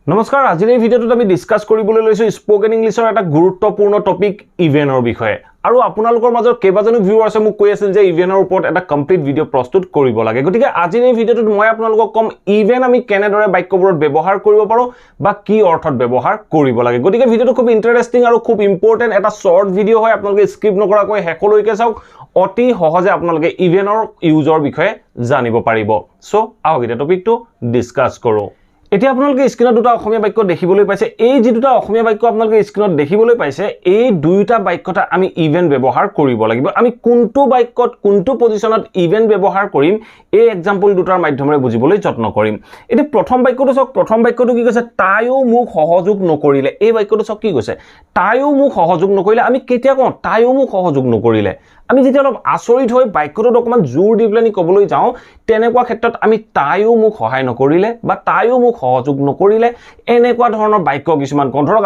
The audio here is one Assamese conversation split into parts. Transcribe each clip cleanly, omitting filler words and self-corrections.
নমস্কাৰ আজিৰ এই ভিডিঅ'টোত আমি ডিসকাস কৰিবলৈ লৈছো স্পোকেন ইংলিছৰ এটা গুৰুত্বপূৰ্ণ টপিক ইভেন্টৰ বিষয়ে আৰু আপোনালোকৰ মাজৰ কেইবাজনো ভিউৱাৰ্ছে মোক কৈ আছিল যে ইভেন্টৰ ওপৰত এটা কমপ্লিট ভিডিঅ' প্ৰস্তুত কৰিব লাগে গতিকে আজিৰ এই ভিডিঅ'টোত মই আপোনালোকক কম ইভেন্ট আমি কেনেদৰে বাক্যবোৰত ব্যৱহাৰ কৰিব পাৰো বা কি অৰ্থত ব্যৱহাৰ কৰিব লাগে গতিকে ভিডিঅ'টো খুব ইন্টাৰেষ্টিং আৰু খুব ইম্পৰ্টেন্ট এটা শৰ্ট ভিডিঅ' হয় আপোনালোকে স্কিপ নকৰাকৈ হেকলৈকে চাওক অতি সহজে আপোনালোকে ইভেন্টৰ ইউজৰ বিষয়ে জানিব পাৰিব সো আহক এটা টপিকটো ডিসকাস কৰো এতিয়া আপোনালোকে স্ক্ৰিনত দুটা অসমীয়া বাক্য দেখিবলৈ পাইছে এই যে দুটা অসমীয়া বাক্য আপোনালোকে স্ক্ৰিনত দেখিবলৈ পাইছে এই দুইটা বাক্যটা আমি ইভেন্ট ব্যৱহাৰ কৰিব লাগিব আমি কোনটো বাক্যত কোনটো পজিশনত ইভেন্ট ব্যৱহাৰ কৰিম এই এক্সাম্পল দুটাৰ মাধ্যমেৰে বুজিবলৈ যত্ন কৰিম এটি প্ৰথম বাক্যটো চাওক প্ৰথম বাক্যটো কি কৈছে তাইও মোক সহযোগ নকৰিলে এই বাক্যটো চাওক কি কৈছে তাইও মোক সহযোগ নকৰিলে আমি কেতিয়া কওঁ তাইও মোক সহযোগ নকৰিলে আমি যেতিয়া অলপ আচৰিত হৈ বাক্যটোত অকমান জোৰ দি পেলানি কবলৈ যাওঁ তেনেকুৱা ক্ষেত্ৰত আমি তাইও মোক সহায় নকৰিলে বা তাইও মোক সহযোগ নকৰিলে এনেকুৱা ধৰণৰ বাক্য কিছুমান কোন ধৰক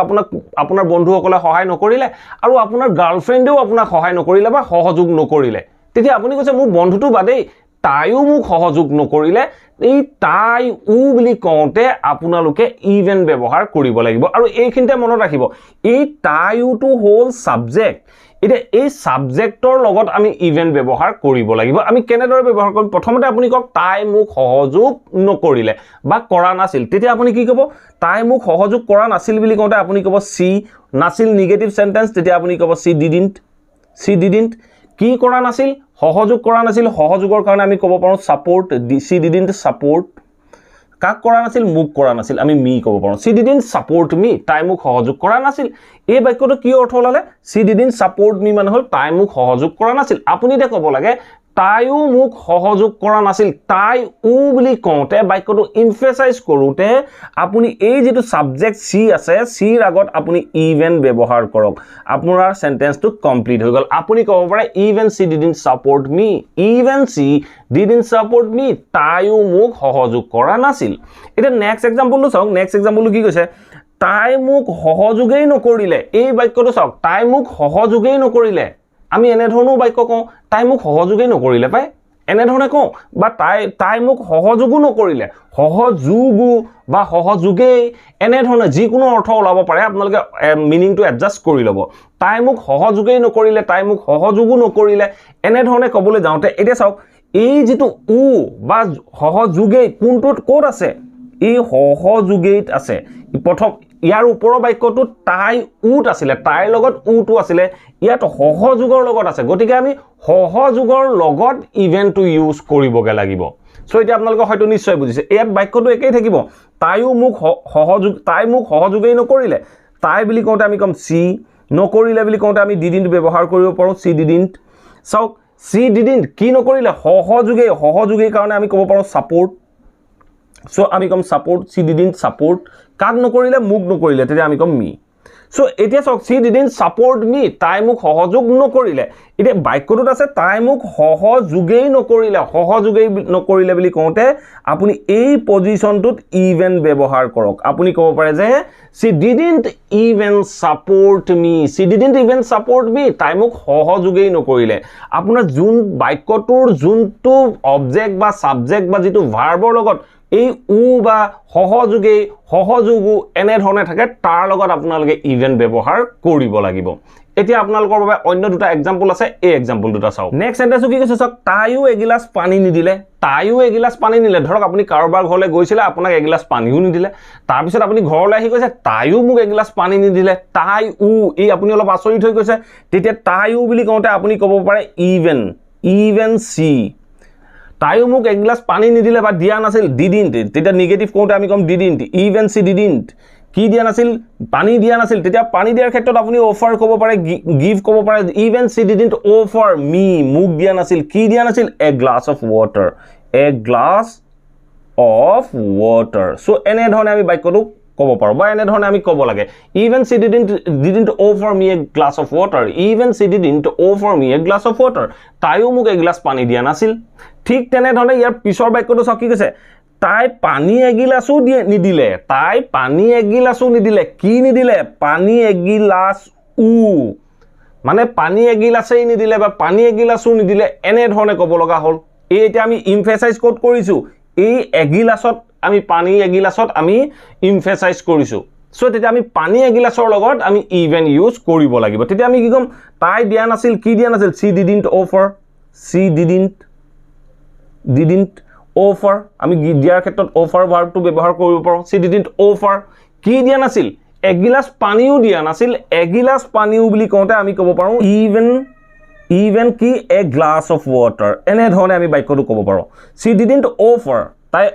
আপোনাৰ বন্ধুসকলে সহায় নকৰিলে আৰু আপোনাৰ গাৰ্লফ্ৰেণ্ডেও আপোনাক সহায় নকৰিলে বা সহযোগ নকৰিলে তেতিয়া আপুনি কৈছে মোৰ বন্ধুটো বাদেই তাইও মোক সহযোগ নকৰিলে এই তাই উ বুলি কওঁতে আপোনালোকে ইভেন্ট ব্যৱহাৰ কৰিব লাগিব আৰু এইখিনিতে মনত ৰাখিব এই তাইউটো হ'ল সাবজেক্ট এটা এই সাবজেক্টৰ লগত আমি ইভেন্ট ব্যৱহাৰ কৰিব লাগিব আমি কেনেদৰে ব্যৱহাৰ কৰিম প্ৰথমতে আপুনি কক তাই মোক সহযোগ নকৰিলে বা কৰা নাছিল তেতিয়া আপুনি কি ক'ব তাই মোক সহযোগ কৰা নাছিল বুলি কওঁতে আপুনি ক'ব সি নাছিল নিগেটিভ সেন্টেন্স তেতিয়া আপুনি ক'ব সি ডিডন্ট কি কৰা নাছিল সহযোগ কৰা নাছিল সহযোগৰ কাৰণে আমি ক'ব পাৰো সাপোৰ্ট সি ডিডন্ট সাপোৰ্ট কাক কৰা নাছিল মোক কৰা নাছিল আমি মি ক'ব পাৰো সি ডিডন্ট সাপোৰ্ট মি তাই মোক সহযোগ কৰা নাছিল এই বাক্যটো কি অৰ্থ ওলালে সি ডিডন্ট সাপোৰ্ট মি মানে হল তাই মোক সহযোগ কৰা নাছিল আপুনি তে ক'ব লাগে তাইও মোক সহযোগ কৰা নাছিল তাই উ বুলি কওঁতে বাক্যটো এমফেসাইজ কৰোতে আপুনি এই যেটো সাবজেক্ট সি আছে সিৰ আগত আপুনি ইভেন্ট ব্যৱহাৰ কৰক আপোনাৰ সেন্টেন্সটো কমপ্লিট হৈ গল আপুনি ক'ব পাৰে even she didn't support me even she didn't support me তাইও মোক সহযোগ কৰা নাছিল এটা নেক্সট এক্সাম্পলটো চাওক নেক্সট এক্সাম্পলটো কি কৈছে তাই মোক সহযোগেই নকৰিলে এই বাক্যটো চাওক তাই মোক সহযোগেই নকৰিলে আমি এনে ধৰণৰ বাক্য কওঁ তাই মোক সহযোগেই নকৰিলে পাই এনে ধৰণে কওঁ বা তাই মোক সহযোগো নকৰিলে সহযোগো বা সহযোগেই এনে ধৰণে যিকোনো অৰ্থ ওলাব পাৰে আপোনালোকে মিনিংটো এডজাস্ট কৰি ল'ব তাই মোক সহযোগেই নকৰিলে তাই মোক সহযোগো নকৰিলে এনে ধৰণে ক'বলৈ যাওঁতে এতিয়া চাওক এই যেটো উ বা সহযোগেই কোনটোত ক'ত আছে এই সহযোগেইত আছে প্ৰথম ইয়াৰ ওপৰৰ বাক্যটো তাই উট আছিলে তাইৰ লগত উটো আছিলে ইয়াত সহযোগৰ লগত আছে গতিকে আমি সহযোগৰ লগত ইভেন্টটো ইউজ কৰিবগে লাগিব সো এতিয়া আপোনালোকে হয়তো নিশ্চয় বুজিছে ইয়াত বাক্যটো একেই থাকিব তাই মোক সহযোগেই নকৰিলে তাই বুলি কওঁতে আমি কম সি নকৰিলে বুলি কওঁতে আমি ডিডন্ট ব্যৱহাৰ কৰিব পাৰো সি ডিডন্ট চাওক সি ডিডন্ট কি নকৰিলে সহযোগেই কাৰণে আমি ক'ব পাৰো সাপোৰ্ট সো আমি কম সাপোৰ্ট সি ডিডন্ট সাপোৰ্ট কাক নকৰিলে মোক নকৰিলে তেতিয়া আমি কম মি সো এতিয়া চাওক সি ডিডন্ট সাপোৰ্ট মি তাই মোক সহযোগ নকৰিলে এতিয়া বাক্যটোত আছে তাই মোক সহযোগেই নকৰিলে বুলি কওঁতে আপুনি এই পজিশনটোত ইভেন্ট ব্যৱহাৰ কৰক আপুনি ক'ব পাৰে যে সি ডিডন্ট ইভেন সাপোৰ্ট মি তাই মোক সহযোগেই নকৰিলে আপোনাৰ যোন বাক্যটোৰ যোনটো অবজেক্ট বা সাবজেক্ট বা যেটো ভাৰ্বৰ লগত এই উ বা সহযোগো এনে ধৰণে থাকে তাৰ লগত আপোনালোকে ইভেন্ট ব্যৱহাৰ কৰিব লাগিব এতিয়া আপোনালোকৰ বাবে অন্য দুটা এক্সাম্পল আছে এই এক্সাম্পল দুটা চাওক নেক্সট সেন্টেন্সটো কি কৈছে চাওক তাইও এগিলাস পানী নিদিলে ধৰক আপুনি কাৰোবাৰ ঘৰলৈ গৈছিলে আপোনাক এগিলাস পানীও নিদিলে তাৰ পিছত আপুনি ঘৰলৈ আহি কৈছে তাইও মোক এগিলাস পানী নিদিলে তাই উ এই আপুনি অলপ আচৰিত হৈ গৈছে তেতিয়া তাইও বুলি কওঁতে আপুনি ক'ব পাৰে ইভেন সি তাইও মোক এগিলাস পানী নিদিলে বা দিয়া নাছিল ডিডন্ট তেতিয়া নিগেটিভ কওঁতে আমি কম ডিডন্ট ইভেন সি ডিডন্ট কি দিয়া নাছিল পানী দিয়া নাছিল তেতিয়া পানী দিয়াৰ ক্ষেত্ৰত আপুনি অফাৰ ক'ব পাৰে গিভ ক'ব পাৰে ইভেন সি ডিডন্ট অফাৰ মি মোক দিয়া নাছিল কি দিয়া নাছিল এ গ্লাছ অফ ৱাটাৰ সো এনে ধৰণে আমি বাক্যটো ক'ব পাৰো বা এনে ধৰণে আমি ক'ব লাগে even she didn't offer me a glass of water তাইও মোক এগিলাস পানী দিয়া নাছিল ঠিক তেনে ধৰণে ইয়াৰ পিছৰ বাক্যটো চাওক কি কৈছে তাই পানী এগিলাসো নিদিলে কি নিদিলে পানী এগিলাস মানে পানী এগিলাসেই নিদিলে বা পানী এগিলাসো নিদিলে এনে ধৰণে ক'ব লগা হ'ল এই এতিয়া আমি এমফেসাইজ ক'ত কৰিছো এই এগিলাছত আমি পানী এগিলাছত আমি এমফেসাইজ কৰিছো সো তেতিয়া আমি পানী এগিলাছৰ লগত আমি ইভেন ইউজ কৰিব লাগিব তেতিয়া আমি কি কম তাই দিয়া নাছিল কি দিয়া নাছিল she didn't offer আমি দিয়াৰ ক্ষেত্ৰত offer ভাৰ্বটো ব্যৱহাৰ কৰিব পাৰো she didn't offer কি দিয়া নাছিল এগিলাছ পানীও দিয়া নাছিল এগিলাছ পানীও বুলি কওঁতে আমি ক'ব পাৰো even কি a glass of water এনে ধৰণে আমি বাক্যটো ক'ব পাৰো she didn't offer তাই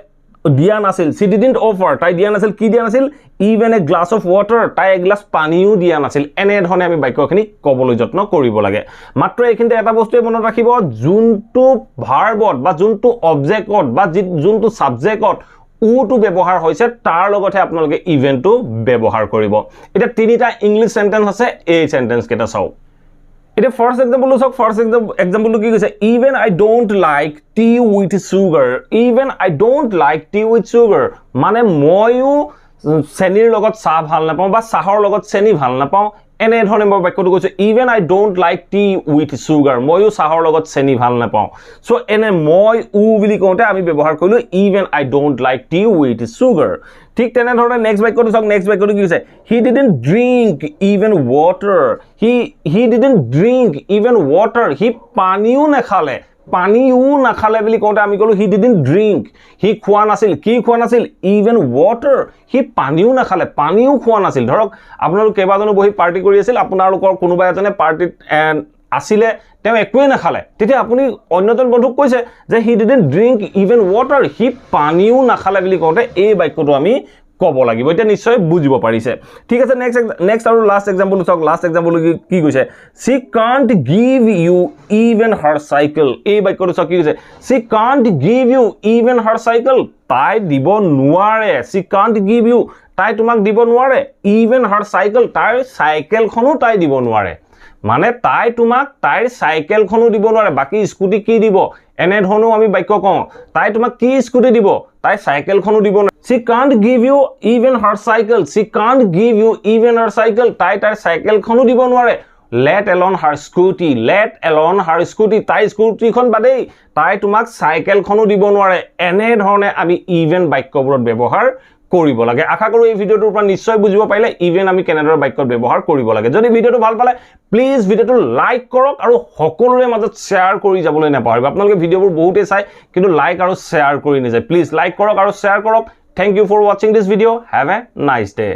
দিয়া নাছিল she didn't offer তাই দিয়া নাছিল কি দিয়া নাছিল even a glass of water তাই এগিলাছ পানীও দিয়া নাছিল এনে ধৰণে আমি বাক্যখিনি ক'বলৈ যত্ন কৰিব লাগে মাত্ৰ এইখিনিতে এটা বস্তুৱে মনত ৰাখিব যোনটো ভাৰ্বত বা যোনটো অবজেক্টত বা যোনটো সাবজেক্টত উটো ব্যৱহাৰ হৈছে তাৰ লগতে আপোনালোকে ইভেন্টটো ব্যৱহাৰ কৰিব এটা তিনিটা ইংলিশ সেন্টেন্স আছে এই সেন্টেন্স কেইটা চাও এটা ফার্স্ট एग्जांपल लो ফার্স্ট एग्जांपल কি কৈছে even I don't like tea with sugar even I don't like tea with sugar মানে ময়ো চেনিৰ লগত চাহ ভাল নাপাওঁ বা চাহৰ লগত চেনি ভাল নাপাওঁ এনে ধৰণে মই বাক্যটো কৈছো even I don't like tea with sugar ময়ো চাহৰ লগত চেনি ভাল নাপাওঁ সো এনে মই বুলি কওঁতে আমি ব্যৱহাৰ কৰিলো even I don't like tea with sugar ঠিক তেনে ধৰণে নেক্সট বাক্যটো চাওক নেক্সট বাক্যটো কি কৈছে he didn't drink even water he didn't drink even water he পানীও নাখালে বুলি কওঁতে আমি কলো he didn't drink he খোৱা নাছিল কি খোৱা নাছিল even water he পানীও নাখালে পানীও খোৱা নাছিল ধৰক আপোনালোক কেইবাজনো বহি পাৰ্টি কৰি আছিল আপোনালোকৰ কোনোবা এজনে পাৰ্টিত আসিলে তেওঁ একোৱে নাখালে তেতিয়া আপুনি অন্যজন বন্ধুক কৈছে যে he didn't drink even water he পানীও নাখালে বুলি কওঁতে এই বাক্যটো আমি ক'ব লাগিব এটা নিশ্চয় বুজিব পাৰিছে ঠিক আছে নেক্সট আৰু লাষ্ট एग्जांपल চাওক লাষ্ট एग्जांपल কি কৈছে she can't give you even her cycle এই বাক্যটো চাওক কি কৈছে she can't give you even her cycle তাই দিব নোৱাৰে she can't give you তাই তোমাক দিব নোৱাৰে even her cycle তাই সাইকেলখনো তাই দিব নোৱাৰে মানে তাই তোমাক তাইৰ সাইকেলখনো দিব নোৱাৰে বাকি স্কুটি কি দিব এনে ধৰণো আমি বাক্য কওঁ তাই তোমাক কি স্কুটি দিব তাই সাইকেলখনো দিব না she can't give you even her cycle she can't give you even her cycle তাই তাইৰ সাইকেলখনো দিব নোৱাৰে let alone her scooty তাই স্কুটিখন বাদেই তাই তোমাক সাইকেলখনো দিব নোৱাৰে এনে ধৰণে আমি ইভেন বাক্যবোৰত ব্যৱহাৰ কৰিব লাগে আশা কৰো এই ভিডিওটোৰ পৰা নিশ্চয় বুজিব পাৰিলে ইভেন আমি কেনেদৰে বাক্যত ব্যৱহাৰ কৰিব লাগে যদি ভিডিওটো ভাল পালে প্লিজ ভিডিওটো লাইক কৰক আৰু সকলোৰে মাজত শেয়াৰ কৰি যাবলৈ নাপাহৰিব আপোনালোকে ভিডিওবোৰ বহুতে চাই কিন্তু লাইক আৰু শেয়াৰ কৰি নিছে প্লিজ লাইক কৰক আৰু শেয়াৰ কৰক thank you for watching this video have a nice day